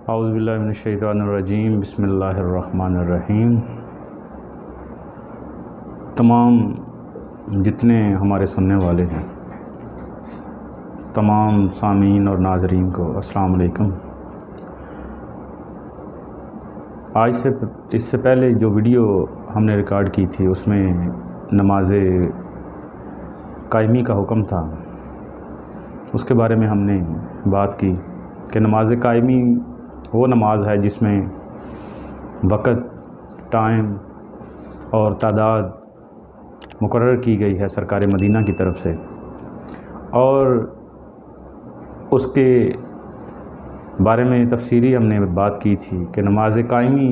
اعوذ باللہ من الشیطان الرجیم، بسم اللہ الرحمن الرحیم۔ تمام جتنے ہمارے سننے والے ہیں، تمام سامعین اور ناظرین کو السلام علیکم۔ اس سے پہلے جو ویڈیو ہم نے ریکارڈ کی تھی اس میں نماز قائمی کا حکم تھا۔ اس کے بارے میں ہم نے بات کی کہ نماز قائمی وہ نماز ہے جس میں وقت، ٹائم اور تعداد مقرر کی گئی ہے سرکار مدینہ کی طرف سے، اور اس کے بارے میں تفصیلی ہم نے بات کی تھی کہ نماز قائمی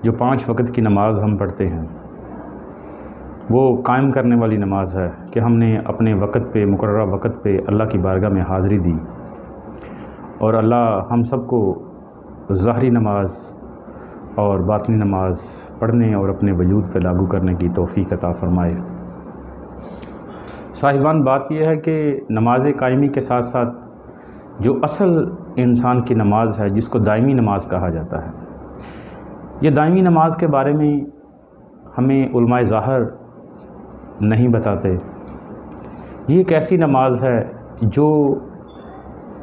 جو 5 وقت کی نماز ہم پڑھتے ہیں وہ قائم کرنے والی نماز ہے کہ ہم نے اپنے وقت پہ، مقررہ وقت پہ اللہ کی بارگاہ میں حاضری دی، اور اللہ ہم سب کو ظاہری نماز اور باطنی نماز پڑھنے اور اپنے وجود پہ لاگو کرنے کی توفیق عطا فرمائے۔ صاحبان، بات یہ ہے کہ نماز قائمی کے ساتھ ساتھ جو اصل انسان کی نماز ہے جس کو دائمی نماز کہا جاتا ہے، یہ دائمی نماز کے بارے میں ہمیں علماء ظاہر نہیں بتاتے۔ یہ ایک ایسی نماز ہے جو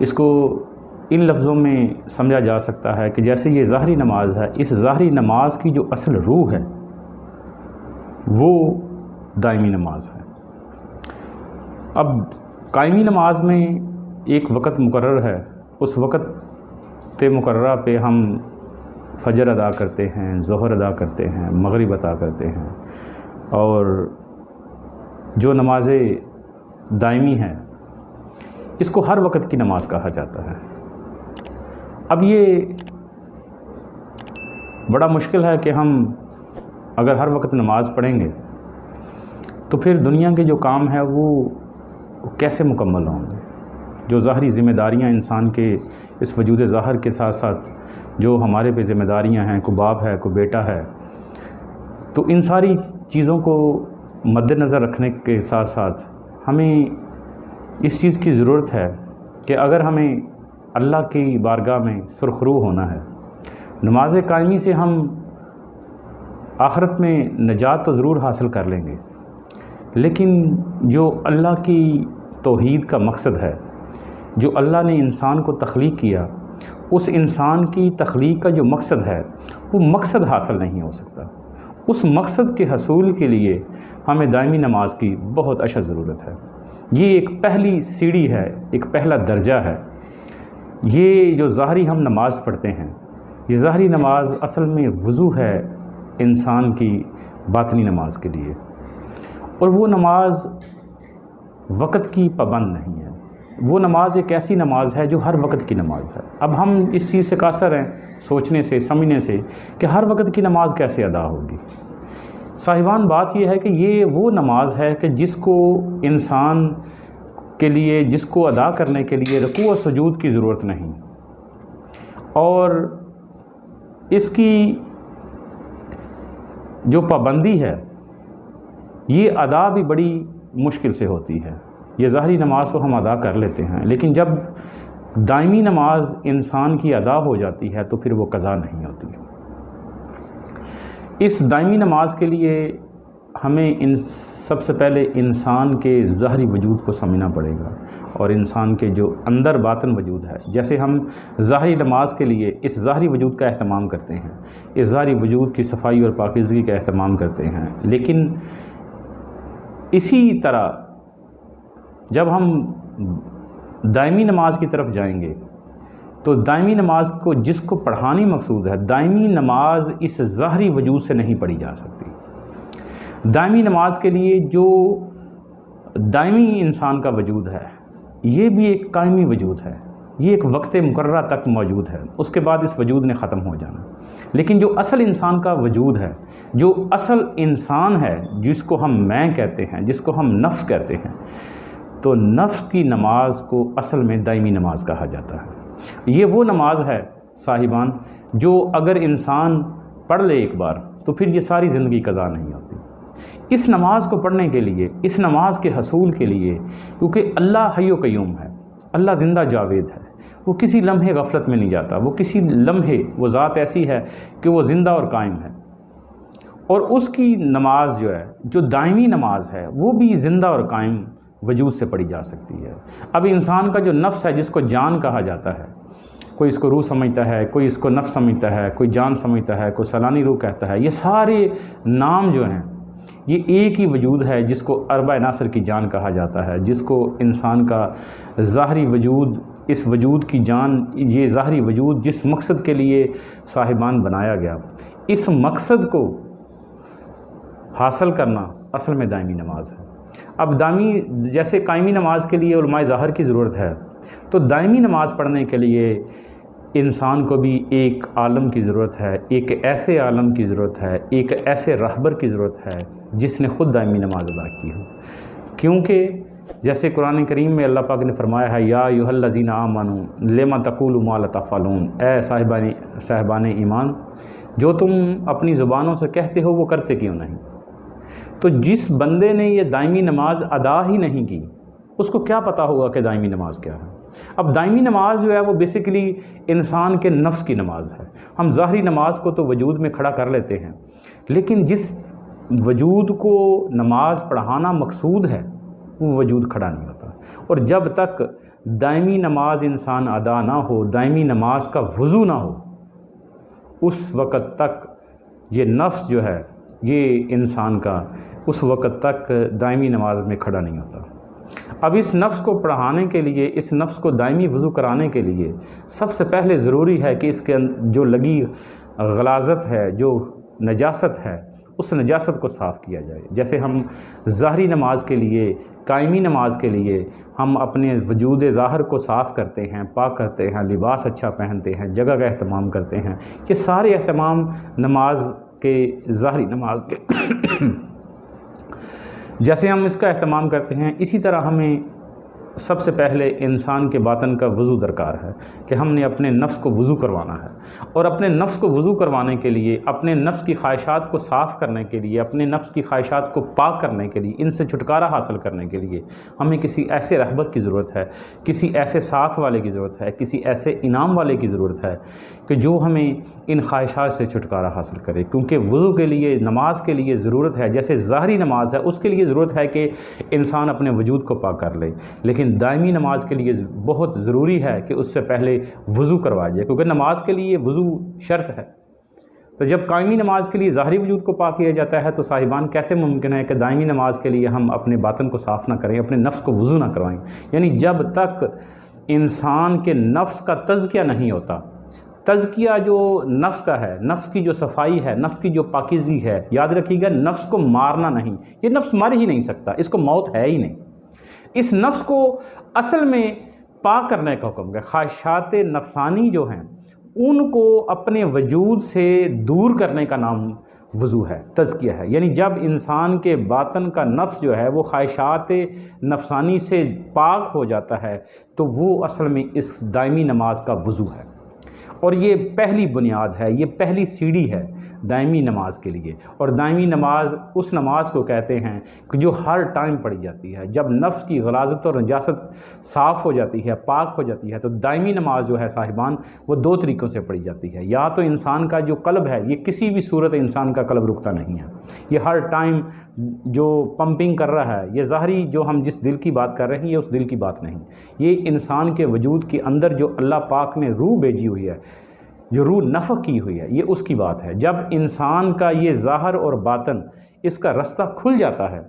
اس کو ان لفظوں میں سمجھا جا سکتا ہے کہ جیسے یہ ظاہری نماز ہے، اس ظاہری نماز کی جو اصل روح ہے وہ دائمی نماز ہے۔ اب قائمی نماز میں ایک وقت مقرر ہے، اس وقت مقررہ پہ ہم فجر ادا کرتے ہیں، ظہر ادا کرتے ہیں، مغرب ادا کرتے ہیں، اور جو نماز دائمی ہے اس کو ہر وقت کی نماز کہا جاتا ہے۔ اب یہ بڑا مشکل ہے کہ ہم اگر ہر وقت نماز پڑھیں گے تو پھر دنیا کے جو کام ہے وہ کیسے مکمل ہوں گے؟ جو ظاہری ذمہ داریاں انسان کے اس وجود ظاہر کے ساتھ ساتھ جو ہمارے پہ ذمہ داریاں ہیں، کوئی باپ ہے، کوئی بیٹا ہے، تو ان ساری چیزوں کو مد نظر رکھنے کے ساتھ ساتھ ہمیں اس چیز کی ضرورت ہے کہ اگر ہمیں اللہ کی بارگاہ میں سرخرو ہونا ہے، نماز قائمی سے ہم آخرت میں نجات تو ضرور حاصل کر لیں گے، لیکن جو اللہ کی توحید کا مقصد ہے، جو اللہ نے انسان کو تخلیق کیا، اس انسان کی تخلیق کا جو مقصد ہے وہ مقصد حاصل نہیں ہو سکتا۔ اس مقصد کے حصول کے لیے ہمیں دائمی نماز کی بہت اشد ضرورت ہے۔ یہ ایک پہلی سیڑھی ہے، ایک پہلا درجہ ہے۔ یہ جو ظاہری ہم نماز پڑھتے ہیں، یہ ظاہری نماز اصل میں وضو ہے انسان کی باطنی نماز کے لیے، اور وہ نماز وقت کی پابند نہیں ہے۔ وہ نماز ایک ایسی نماز ہے جو ہر وقت کی نماز ہے۔ اب ہم اس چیز سے قاصر ہیں سوچنے سے، سمجھنے سے کہ ہر وقت کی نماز کیسے ادا ہوگی۔ صاحبان، بات یہ ہے کہ یہ وہ نماز ہے کہ جس کو انسان کے لیے، جس کو ادا کرنے کے لیے رکوع و سجود کی ضرورت نہیں، اور اس کی جو پابندی ہے یہ ادا بھی بڑی مشکل سے ہوتی ہے۔ یہ ظاہری نماز تو ہم ادا کر لیتے ہیں، لیکن جب دائمی نماز انسان کی ادا ہو جاتی ہے تو پھر وہ قضا نہیں ہوتی۔ اس دائمی نماز کے لیے ہمیں سب سے پہلے انسان کے ظاہری وجود کو سمجھنا پڑے گا، اور انسان کے جو اندر باطن وجود ہے، جیسے ہم ظاہری نماز کے لیے اس ظاہری وجود کا اہتمام کرتے ہیں، اس ظاہری وجود کی صفائی اور پاکیزگی کا اہتمام کرتے ہیں، لیکن اسی طرح جب ہم دائمی نماز کی طرف جائیں گے تو دائمی نماز کو جس کو پڑھانی مقصود ہے، دائمی نماز اس ظاہری وجود سے نہیں پڑھی جا سکتی۔ دائمی نماز کے لیے جو دائمی انسان کا وجود ہے یہ بھی ایک قائمی وجود ہے، یہ ایک وقت مقررہ تک موجود ہے، اس کے بعد اس وجود نے ختم ہو جانا۔ لیکن جو اصل انسان کا وجود ہے، جو اصل انسان ہے، جس کو ہم میں کہتے ہیں، جس کو ہم نفس کہتے ہیں، تو نفس کی نماز کو اصل میں دائمی نماز کہا جاتا ہے۔ یہ وہ نماز ہے صاحبان جو اگر انسان پڑھ لے ایک بار تو پھر یہ ساری زندگی قضا نہیں ہوتی۔ اس نماز کو پڑھنے کے لیے، اس نماز کے حصول کے لیے، کیونکہ اللہ حی و قیوم ہے، اللہ زندہ جاوید ہے، وہ کسی لمحے غفلت میں نہیں جاتا، وہ کسی لمحے، وہ ذات ایسی ہے کہ وہ زندہ اور قائم ہے، اور اس کی نماز جو ہے، جو دائمی نماز ہے، وہ بھی زندہ اور قائم وجود سے پڑھی جا سکتی ہے۔ اب انسان کا جو نفس ہے، جس کو جان کہا جاتا ہے، کوئی اس کو روح سمجھتا ہے، کوئی اس کو نفس سمجھتا ہے، کوئی جان سمجھتا ہے، کوئی سلانی روح کہتا ہے، یہ سارے نام جو ہیں یہ ایک ہی وجود ہے جس کو اربع عناصر کی جان کہا جاتا ہے، جس کو انسان کا ظاہری وجود، اس وجود کی جان، یہ ظاہری وجود جس مقصد کے لیے صاحبان بنایا گیا، اس مقصد کو حاصل کرنا اصل میں دائمی نماز ہے۔ اب دائمی، جیسے قائمی نماز کے لیے علماء ظاہر کی ضرورت ہے، تو دائمی نماز پڑھنے کے لیے انسان کو بھی ایک عالم کی ضرورت ہے، ایک ایسے عالم کی ضرورت ہے، ایک ایسے رہبر کی ضرورت ہے جس نے خود دائمی نماز ادا کی ہو، کیونکہ جیسے قرآن کریم میں اللہ پاک نے فرمایا ہے، یا ایھا الذین آمنوا لما تقولوا ما لا تفعلون، اے صاحبان ایمان، جو تم اپنی زبانوں سے کہتے ہو وہ کرتے کیوں نہیں؟ تو جس بندے نے یہ دائمی نماز ادا ہی نہیں کی، اس کو کیا پتہ ہوگا کہ دائمی نماز کیا ہے؟ اب دائمی نماز جو ہے وہ بیسیکلی انسان کے نفس کی نماز ہے۔ ہم ظاہری نماز کو تو وجود میں کھڑا کر لیتے ہیں، لیکن جس وجود کو نماز پڑھانا مقصود ہے وہ وجود کھڑا نہیں ہوتا، اور جب تک دائمی نماز انسان ادا نہ ہو، دائمی نماز کا وضو نہ ہو، اس وقت تک یہ نفس جو ہے، یہ انسان کا اس وقت تک دائمی نماز میں کھڑا نہیں ہوتا۔ اب اس نفس کو پڑھانے کے لیے، اس نفس کو دائمی وضو کرانے کے لیے سب سے پہلے ضروری ہے کہ اس کے جو لگی غلاظت ہے، جو نجاست ہے، اس نجاست کو صاف کیا جائے۔ جیسے ہم ظاہری نماز کے لیے، قائمی نماز کے لیے ہم اپنے وجود ظاہر کو صاف کرتے ہیں، پاک کرتے ہیں، لباس اچھا پہنتے ہیں، جگہ کا اہتمام کرتے ہیں، یہ سارے اہتمام نماز کے، ظاہری نماز کے جیسے ہم اس کا اہتمام کرتے ہیں، اسی طرح ہمیں سب سے پہلے انسان کے باطن کا وضو درکار ہے کہ ہم نے اپنے نفس کو وضو کروانا ہے، اور اپنے نفس کو وضو کروانے کے لیے، اپنے نفس کی خواہشات کو صاف کرنے کے لیے، اپنے نفس کی خواہشات کو پاک کرنے کے لیے، ان سے چھٹکارا حاصل کرنے کے لیے ہمیں کسی ایسے رہبر کی ضرورت ہے، کسی ایسے ساتھ والے کی ضرورت ہے، کسی ایسے انعام والے کی ضرورت ہے کہ جو ہمیں ان خواہشات سے چھٹکارا حاصل کرے، کیونکہ وضو کے لیے، نماز کے لیے ضرورت ہے، جیسے ظاہری نماز ہے اس کے لیے ضرورت ہے کہ انسان اپنے وجود کو پاک کر لے، لیکن دائمی نماز کے لیے بہت ضروری ہے کہ اس سے پہلے وضو کروا جائے، کیونکہ نماز کے لیے وضو شرط ہے۔ تو جب قائمی نماز کے لیے ظاہری وجود کو پاک کیا جاتا ہے، تو صاحبان کیسے ممکن ہے کہ دائمی نماز کے لیے ہم اپنے باطن کو صاف نہ کریں، اپنے نفس کو وضو نہ کروائیں؟ یعنی جب تک انسان کے نفس کا تزکیہ نہیں ہوتا، تزکیہ جو نفس کا ہے، نفس کی جو صفائی ہے، نفس کی جو پاکیزگی ہے، یاد رکھیے گا نفس کو مارنا نہیں، یہ نفس مر ہی نہیں سکتا، اس کو موت ہے ہی نہیں۔ اس نفس کو اصل میں پاک کرنے کا حکم ہے۔ خواہشات نفسانی جو ہیں ان کو اپنے وجود سے دور کرنے کا نام وضو ہے، تزکیہ ہے۔ یعنی جب انسان کے باطن کا نفس جو ہے وہ خواہشات نفسانی سے پاک ہو جاتا ہے، تو وہ اصل میں اس دائمی نماز کا وضو ہے، اور یہ پہلی بنیاد ہے، یہ پہلی سیڑھی ہے دائمی نماز کے لیے۔ اور دائمی نماز اس نماز کو کہتے ہیں کہ جو ہر ٹائم پڑھی جاتی ہے، جب نفس کی غلاظت اور نجاست صاف ہو جاتی ہے، پاک ہو جاتی ہے، تو دائمی نماز جو ہے صاحبان وہ دو طریقوں سے پڑھی جاتی ہے۔ یا تو انسان کا جو قلب ہے، یہ کسی بھی صورت انسان کا قلب رکتا نہیں ہے، یہ ہر ٹائم جو پمپنگ کر رہا ہے، یہ ظاہری جو ہم جس دل کی بات کر رہے ہیں یہ اس دل کی بات نہیں، یہ انسان کے وجود کے اندر جو اللہ پاک نے روح بھیجی ہوئی ہے، جو روح نفخ کی ہوئی ہے، یہ اس کی بات ہے۔ جب انسان کا یہ ظاہر اور باطن اس کا رستہ کھل جاتا ہے،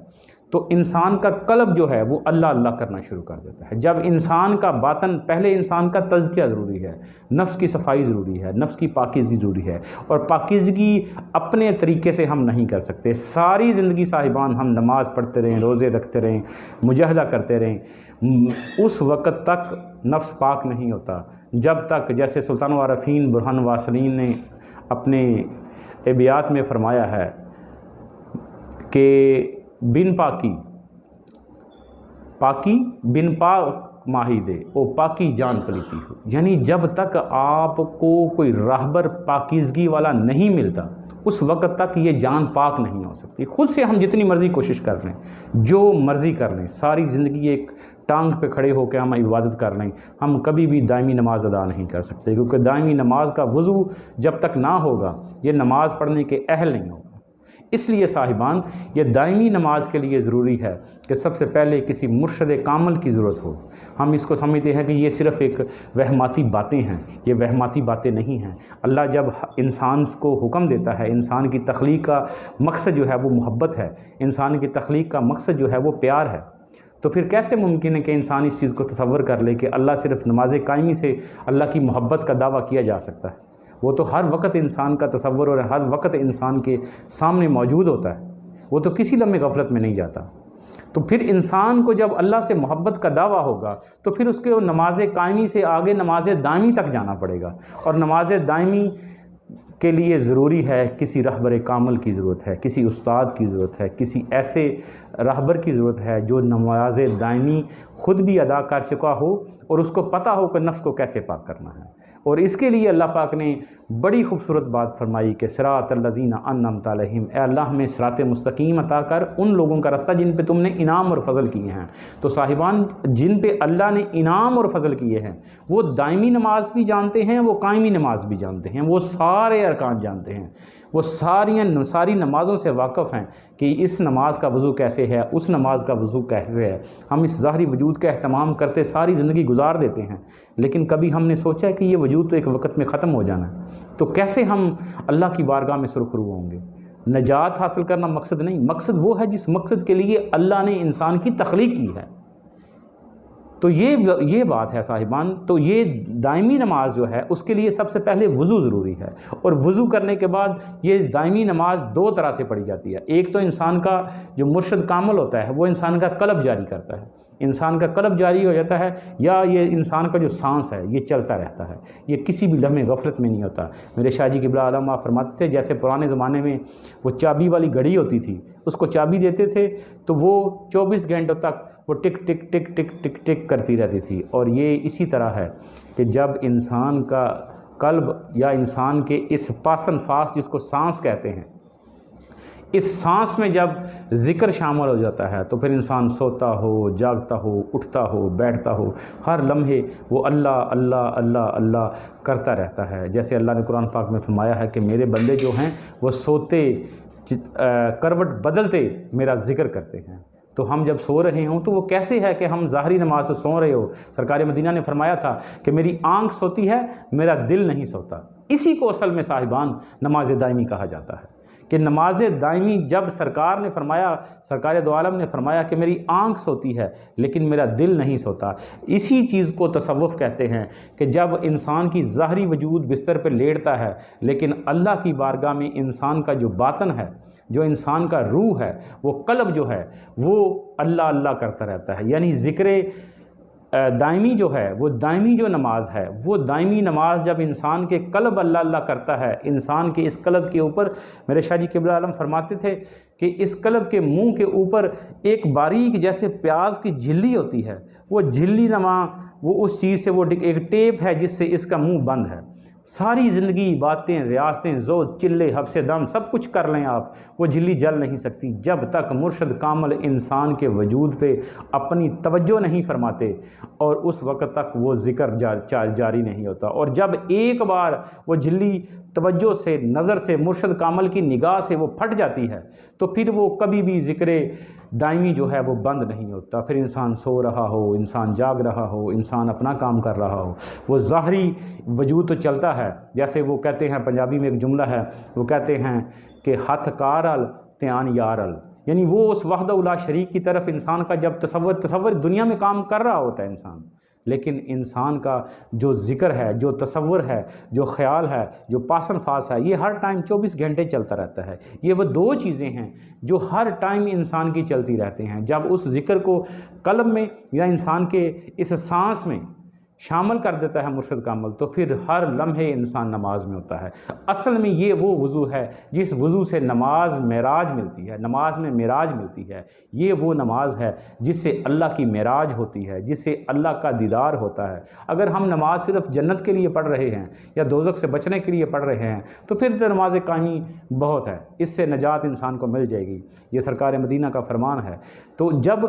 تو انسان کا قلب جو ہے وہ اللہ اللہ کرنا شروع کر دیتا ہے۔ جب انسان کا باطن، پہلے انسان کا تزکیہ ضروری ہے، نفس کی صفائی ضروری ہے، نفس کی پاکیزگی ضروری ہے، اور پاکیزگی اپنے طریقے سے ہم نہیں کر سکتے۔ ساری زندگی صاحبان ہم نماز پڑھتے رہیں، روزے رکھتے رہیں، مجاہدہ کرتے رہیں، اس وقت تک نفس پاک نہیں ہوتا جب تک، جیسے سلطان العارفین برہان واصلین نے اپنے ابیات میں فرمایا ہے کہ بن پاکی بن پاک ماہی دے او پاکی جان پلیتی ہو۔ یعنی جب تک آپ کو کوئی راہبر پاکیزگی والا نہیں ملتا، اس وقت تک یہ جان پاک نہیں ہو سکتی۔ خود سے ہم جتنی مرضی کوشش کر لیں، جو مرضی کر لیں، ساری زندگی ایک ٹانگ پہ کھڑے ہو کے ہم عبادت کر لیں، ہم کبھی بھی دائمی نماز ادا نہیں کر سکتے، کیونکہ دائمی نماز کا وضو جب تک نہ ہوگا یہ نماز پڑھنے کے اہل نہیں ہوگا۔ اس لیے صاحبان یہ دائمی نماز کے لیے ضروری ہے کہ سب سے پہلے کسی مرشد کامل کی ضرورت ہو۔ ہم اس کو سمجھتے ہیں کہ یہ صرف ایک وہماتی باتیں ہیں، یہ وہماتی باتیں نہیں ہیں۔ اللہ جب انسان کو حکم دیتا ہے، انسان کی تخلیق کا مقصد جو ہے وہ محبت ہے، انسان کی تخلیق کا مقصد جو ہے وہ پیار ہے، تو پھر کیسے ممکن ہے کہ انسان اس چیز کو تصور کر لے کہ اللہ صرف نماز قائمی سے اللہ کی محبت کا دعویٰ کیا جا سکتا ہے؟ وہ تو ہر وقت انسان کا تصور اور ہر وقت انسان کے سامنے موجود ہوتا ہے، وہ تو کسی لمحے غفلت میں نہیں جاتا۔ تو پھر انسان کو جب اللہ سے محبت کا دعویٰ ہوگا تو پھر اس کے نماز قائمی سے آگے نماز دائمی تک جانا پڑے گا، اور نماز دائمی کے لیے ضروری ہے کسی رہبر کامل کی ضرورت ہے، کسی استاد کی ضرورت ہے، کسی ایسے رہبر کی ضرورت ہے جو نماز دائمی خود بھی ادا کر چکا ہو اور اس کو پتہ ہو کہ نفس کو کیسے پاک کرنا ہے۔ اور اس کے لیے اللہ پاک نے بڑی خوبصورت بات فرمائی کہ صراط الذین انعمت علیہم، اے اللہ ہمیں صراط مستقیم عطا کر ان لوگوں کا رستہ جن پہ تم نے انعام اور فضل کیے ہیں۔ تو صاحبان جن پہ اللہ نے انعام اور فضل کیے ہیں وہ دائمی نماز بھی جانتے ہیں، وہ قائمی نماز بھی جانتے ہیں، وہ سارے ارکان جانتے ہیں، وہ ساری نمازوں سے واقف ہیں کہ اس نماز کا وضو کیسے ہے، اس نماز کا وضو کیسے ہے۔ ہم اس ظاہری وجود کا اہتمام کرتے ساری زندگی گزار دیتے ہیں، لیکن کبھی ہم نے سوچا ہے کہ یہ وجود تو ایک وقت میں ختم ہو جانا ہے، تو کیسے ہم اللہ کی بارگاہ میں سرخرو ہوں گے؟ نجات حاصل کرنا مقصد نہیں، مقصد وہ ہے جس مقصد کے لیے اللہ نے انسان کی تخلیق کی ہے۔ تو یہ بات ہے صاحبان۔ تو یہ دائمی نماز جو ہے اس کے لیے سب سے پہلے وضو ضروری ہے، اور وضو کرنے کے بعد یہ دائمی نماز دو طرح سے پڑھی جاتی ہے۔ ایک تو انسان کا جو مرشد کامل ہوتا ہے وہ انسان کا قلب جاری کرتا ہے، انسان کا قلب جاری ہو جاتا ہے، یا یہ انسان کا جو سانس ہے یہ چلتا رہتا ہے، یہ کسی بھی لمحے غفلت میں نہیں ہوتا۔ میرے شاہ جی قبلہ عالم آپ فرماتے تھے جیسے پرانے زمانے میں وہ چابی والی گھڑی ہوتی تھی، اس کو چابی دیتے تھے تو وہ 24 گھنٹوں تک وہ ٹک ٹک ٹک ٹک ٹک ٹک کرتی رہتی تھی۔ اور یہ اسی طرح ہے کہ جب انسان کا قلب یا انسان کے اس پاسن فاس جس کو سانس کہتے ہیں، اس سانس میں جب ذکر شامل ہو جاتا ہے تو پھر انسان سوتا ہو، جاگتا ہو، اٹھتا ہو، بیٹھتا ہو، ہر لمحے وہ اللہ اللہ اللہ اللہ کرتا رہتا ہے۔ جیسے اللہ نے قرآن پاک میں فرمایا ہے کہ میرے بندے جو ہیں وہ سوتے کروٹ بدلتے میرا ذکر کرتے ہیں۔ تو ہم جب سو رہے ہوں تو وہ کیسے ہے کہ ہم ظاہری نماز سے سو رہے ہو؟ سرکار مدینہ نے فرمایا تھا کہ میری آنکھ سوتی ہے، میرا دل نہیں سوتا۔ اسی کو اصل میں صاحبان نماز دائمی کہا جاتا ہے کہ نماز دائمی جب سرکار نے فرمایا، سرکار دو عالم نے فرمایا کہ میری آنکھ سوتی ہے لیکن میرا دل نہیں سوتا، اسی چیز کو تصوف کہتے ہیں کہ جب انسان کی ظاہری وجود بستر پہ لیٹتا ہے لیکن اللہ کی بارگاہ میں انسان کا جو باطن ہے، جو انسان کا روح ہے، وہ قلب جو ہے وہ اللہ اللہ کرتا رہتا ہے۔ یعنی ذکر دائمی جو ہے، وہ دائمی جو نماز ہے، وہ دائمی نماز جب انسان کے قلب اللہ اللہ کرتا ہے، انسان کے اس قلب کے اوپر میرے شاہ جی قبلہ عالم فرماتے تھے کہ اس قلب کے منہ کے اوپر ایک باریک جیسے پیاز کی جھلی ہوتی ہے، وہ جھلی نما وہ اس چیز سے وہ ایک ٹیپ ہے جس سے اس کا منہ بند ہے۔ ساری زندگی باتیں، ریاستیں، زود، چلے، حبس دم سب کچھ کر لیں آپ، وہ جھلی جل نہیں سکتی جب تک مرشد کامل انسان کے وجود پہ اپنی توجہ نہیں فرماتے، اور اس وقت تک وہ ذکر جاری نہیں ہوتا۔ اور جب ایک بار وہ جھلی توجہ سے، نظر سے، مرشد کامل کی نگاہ سے وہ پھٹ جاتی ہے تو پھر وہ کبھی بھی ذکر دائمی جو ہے وہ بند نہیں ہوتا۔ پھر انسان سو رہا ہو، انسان جاگ رہا ہو، انسان اپنا کام کر رہا ہو، وہ ظاہری وجود تو چلتا ہے۔ جیسے وہ کہتے ہیں پنجابی میں ایک جملہ ہے، وہ کہتے ہیں کہ ہتھ کارل تیان یارل، یعنی وہ اس وحدہ لا شریک کی طرف انسان کا جب تصور دنیا میں کام کر رہا ہوتا ہے انسان، لیکن انسان کا جو ذکر ہے، جو تصور ہے، جو خیال ہے، جو پاسن فاس ہے، یہ ہر ٹائم 24 گھنٹے چلتا رہتا ہے۔ یہ وہ دو چیزیں ہیں جو ہر ٹائم انسان کی چلتی رہتے ہیں۔ جب اس ذکر کو قلب میں یا انسان کے اس سانس میں شامل کر دیتا ہے مرشد کا عمل، تو پھر ہر لمحے انسان نماز میں ہوتا ہے۔ اصل میں یہ وہ وضو ہے جس وضو سے نماز معراج ملتی ہے، نماز میں معراج ملتی ہے۔ یہ وہ نماز ہے جس سے اللہ کی معراج ہوتی ہے، جس سے اللہ کا دیدار ہوتا ہے۔ اگر ہم نماز صرف جنت کے لیے پڑھ رہے ہیں یا دوزخ سے بچنے کے لیے پڑھ رہے ہیں تو پھر تو نماز قائمی بہت ہے، اس سے نجات انسان کو مل جائے گی، یہ سرکار مدینہ کا فرمان ہے۔ تو جب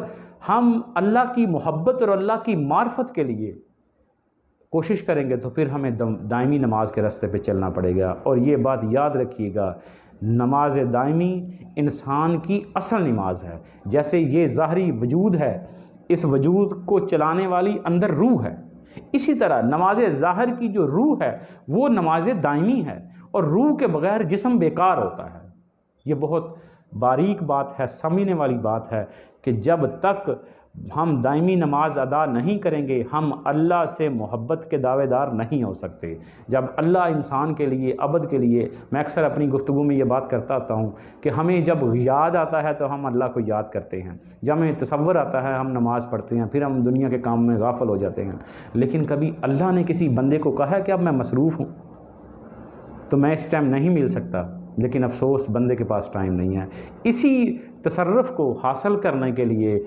ہم اللہ کی محبت اور اللہ کی معرفت کے لیے کوشش کریں گے تو پھر ہمیں دائمی نماز کے راستے پہ چلنا پڑے گا۔ اور یہ بات یاد رکھیے گا، نماز دائمی انسان کی اصل نماز ہے۔ جیسے یہ ظاہری وجود ہے، اس وجود کو چلانے والی اندر روح ہے، اسی طرح نماز ظاہر کی جو روح ہے وہ نماز دائمی ہے، اور روح کے بغیر جسم بیکار ہوتا ہے۔ یہ بہت باریک بات ہے، سمجھنے والی بات ہے کہ جب تک ہم دائمی نماز ادا نہیں کریں گے ہم اللہ سے محبت کے دعوے دار نہیں ہو سکتے۔ جب اللہ انسان کے لیے ابد کے لیے، میں اکثر اپنی گفتگو میں یہ بات کرتا ہوں کہ ہمیں جب یاد آتا ہے تو ہم اللہ کو یاد کرتے ہیں، جب ہمیں تصور آتا ہے ہم نماز پڑھتے ہیں، پھر ہم دنیا کے کام میں غافل ہو جاتے ہیں۔ لیکن کبھی اللہ نے کسی بندے کو کہا ہے کہ اب میں مصروف ہوں تو میں اس ٹائم نہیں مل سکتا، لیکن افسوس بندے کے پاس ٹائم نہیں ہے۔ اسی تصرف کو حاصل کرنے کے لیے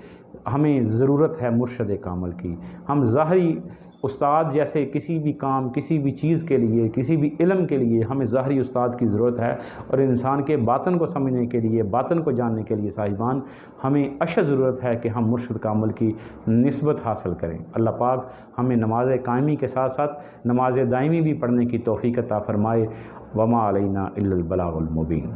ہمیں ضرورت ہے مرشد کامل کی۔ ہم ظاہری استاد جیسے کسی بھی کام، کسی بھی چیز کے لیے، کسی بھی علم کے لیے ہمیں ظاہری استاد کی ضرورت ہے، اور انسان کے باطن کو سمجھنے کے لیے، باطن کو جاننے کے لیے صاحبان ہمیں اشد ضرورت ہے کہ ہم مرشد کامل کی نسبت حاصل کریں۔ اللہ پاک ہمیں نماز قائمی کے ساتھ ساتھ نماز دائمی بھی پڑھنے کی توفیق عطا فرمائے۔ وما علینا الا البلاغ المبین۔